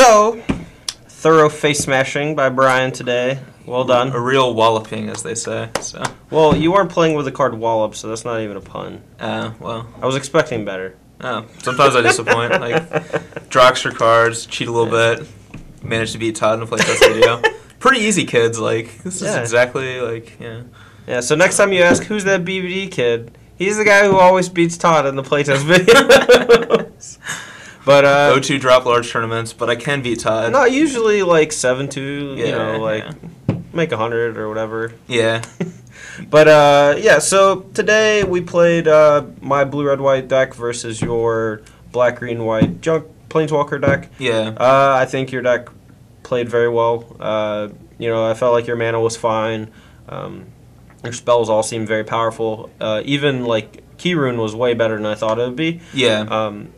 So, thorough face smashing by Brian today. Well done. A real walloping, as they say. So. Well, you weren't playing with the card Wallop, so that's not even a pun. Well. I was expecting better. Oh, sometimes I disappoint. Draw extra cards, cheat a little bit, manage to beat Todd in a playtest video. Pretty easy, kids. This is exactly, Yeah, so next time you ask, who's that BBD kid? He's the guy who always beats Todd in the playtest videos. But, go-to drop large tournaments, but I can beat Todd. No, usually 7-2, make 100 or whatever. Yeah. But, so today we played my blue-red-white deck versus your black-green-white Junk Planeswalker deck. Yeah. I think your deck played very well. I felt like your mana was fine. Your spells all seemed very powerful. Even, Key Rune was way better than I thought it would be. Yeah.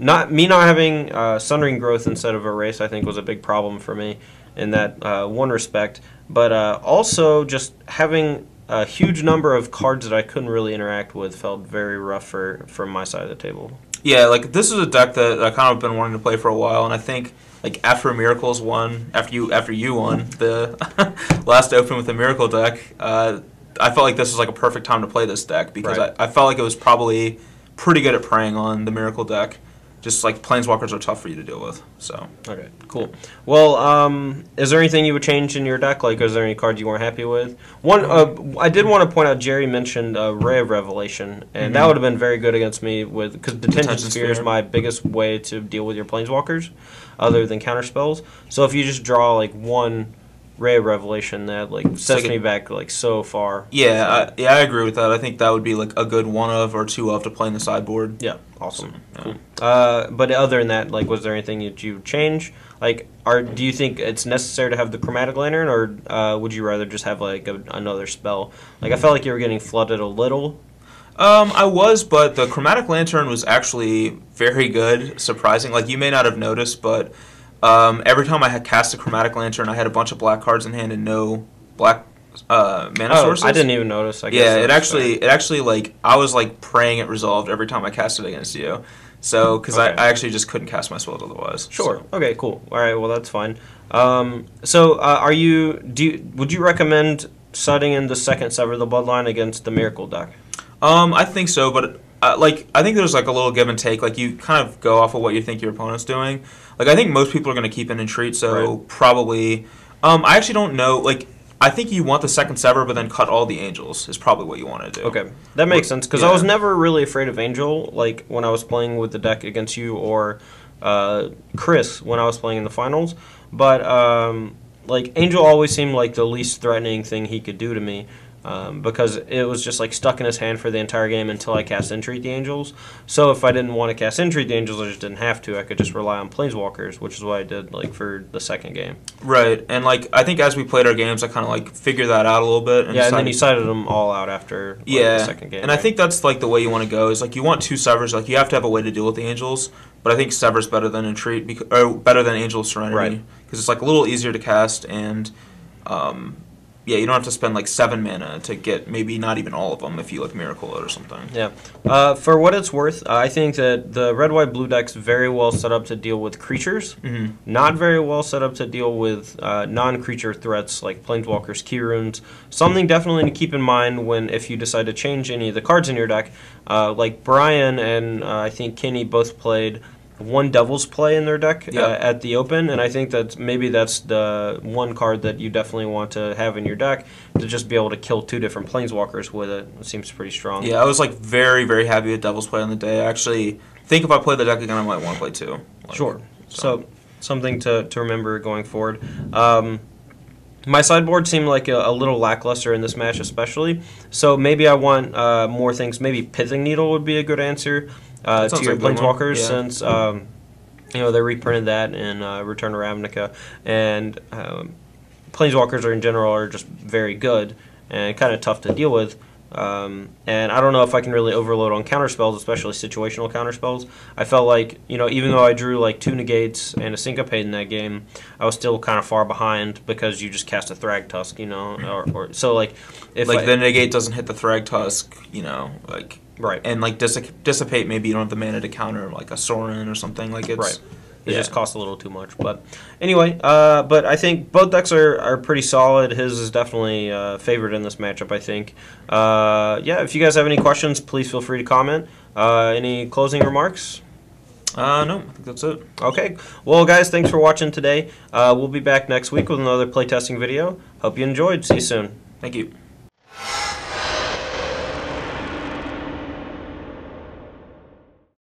Not having Sunring Growth instead of Erase, I think, was a big problem for me in that one respect. But also just having a huge number of cards that I couldn't really interact with felt very rough from my side of the table. Yeah, this is a deck that I kind of been wanting to play for a while, and I think after Miracles won, after you won the last open with the Miracle deck, I felt like this was a perfect time to play this deck because I felt like it was probably pretty good at preying on the Miracle deck. Just Planeswalkers are tough for you to deal with. So okay, cool. Well, is there anything you would change in your deck? Is there any cards you weren't happy with? One, I did want to point out. Jerry mentioned Ray of Revelation, and that would have been very good against me because Detention Sphere is my biggest way to deal with your Planeswalkers, other than counter spells. So if you just draw one Ray of Revelation, that sets me back so far. Yeah, I agree with that. I think that would be a good 1-of or 2-of to play in the sideboard. Yeah, awesome. So, cool. But other than that, was there anything that you would change? Do you think it's necessary to have the Chromatic Lantern, or would you rather just have another spell? I felt like you were getting flooded a little. I was, but the Chromatic Lantern was actually very good, surprising. You may not have noticed, but every time I had cast a Chromatic Lantern, I had a bunch of black cards in hand and no black mana sources. I didn't even notice. I guess it actually I was praying it resolved every time I cast it against you. So because I actually just couldn't cast my spells otherwise. Sure. So. Okay. Cool. All right. Well, that's fine. Would you recommend setting in the second Sever the Bloodline against the Miracle deck? I think so, but I think there's a little give and take. You kind of go off of what you think your opponent's doing. I think most people are going to keep in Entreat, so probably. I actually don't know. I think you want the second Sever, but then cut all the Angels is probably what you want to do. Okay, that makes sense because I was never really afraid of Angel. When I was playing with the deck against you or Chris when I was playing in the finals, but Angel always seemed like the least threatening thing he could do to me. Because it was just stuck in his hand for the entire game until I cast Entreat the Angels. So if I didn't want to cast Entreat the Angels, I just didn't have to. I could just rely on Planeswalkers, which is what I did for the second game. Right, and I think as we played our games, I kind of figured that out a little bit. And and then you sided them all out after the second game. And I think that's the way you want to go. Is you want two Severs. You have to have a way to deal with the Angels. But I think Sever's better than Entreat, or better than Angel of Serenity, because it's a little easier to cast and. You don't have to spend 7 mana to get maybe not even all of them if you Miracle it or something. Yeah. For what it's worth, I think that the red, white, blue deck's very well set up to deal with creatures. Not very well set up to deal with non-creature threats like Planeswalkers, Key Runes. Something definitely to keep in mind if you decide to change any of the cards in your deck. Brian and I think Kenny both played one Devil's Play in their deck at the Open, and I think that's the one card that you definitely want to have in your deck to just be able to kill 2 different Planeswalkers with it. It seems pretty strong. Yeah, I was very, very happy with Devil's Play on the day. I actually think if I play the deck again, I might want to play 2. Sure. So something to remember going forward. My sideboard seemed a little lackluster in this match especially, so maybe I want more things. Maybe Pithing Needle would be a good answer. To your Planeswalkers, since they reprinted that in Return to Ravnica, and Planeswalkers in general are just very good and kind of tough to deal with. And I don't know if I can really overload on counterspells, especially situational counterspells. I felt even though I drew 2 Negates and a Syncopate in that game, I was still kind of far behind because you just cast a Thragtusk, if the Negate doesn't hit the Thragtusk, right, and Dissipate, maybe you don't have the mana to counter a Sorin or something. Right. It just costs a little too much. But anyway, but I think both decks are pretty solid. His is definitely favored in this matchup, I think. Yeah, if you guys have any questions, please feel free to comment. Any closing remarks? No, I think that's it. Okay. Well, guys, thanks for watching today. We'll be back next week with another playtesting video. Hope you enjoyed. See you soon. Thank you.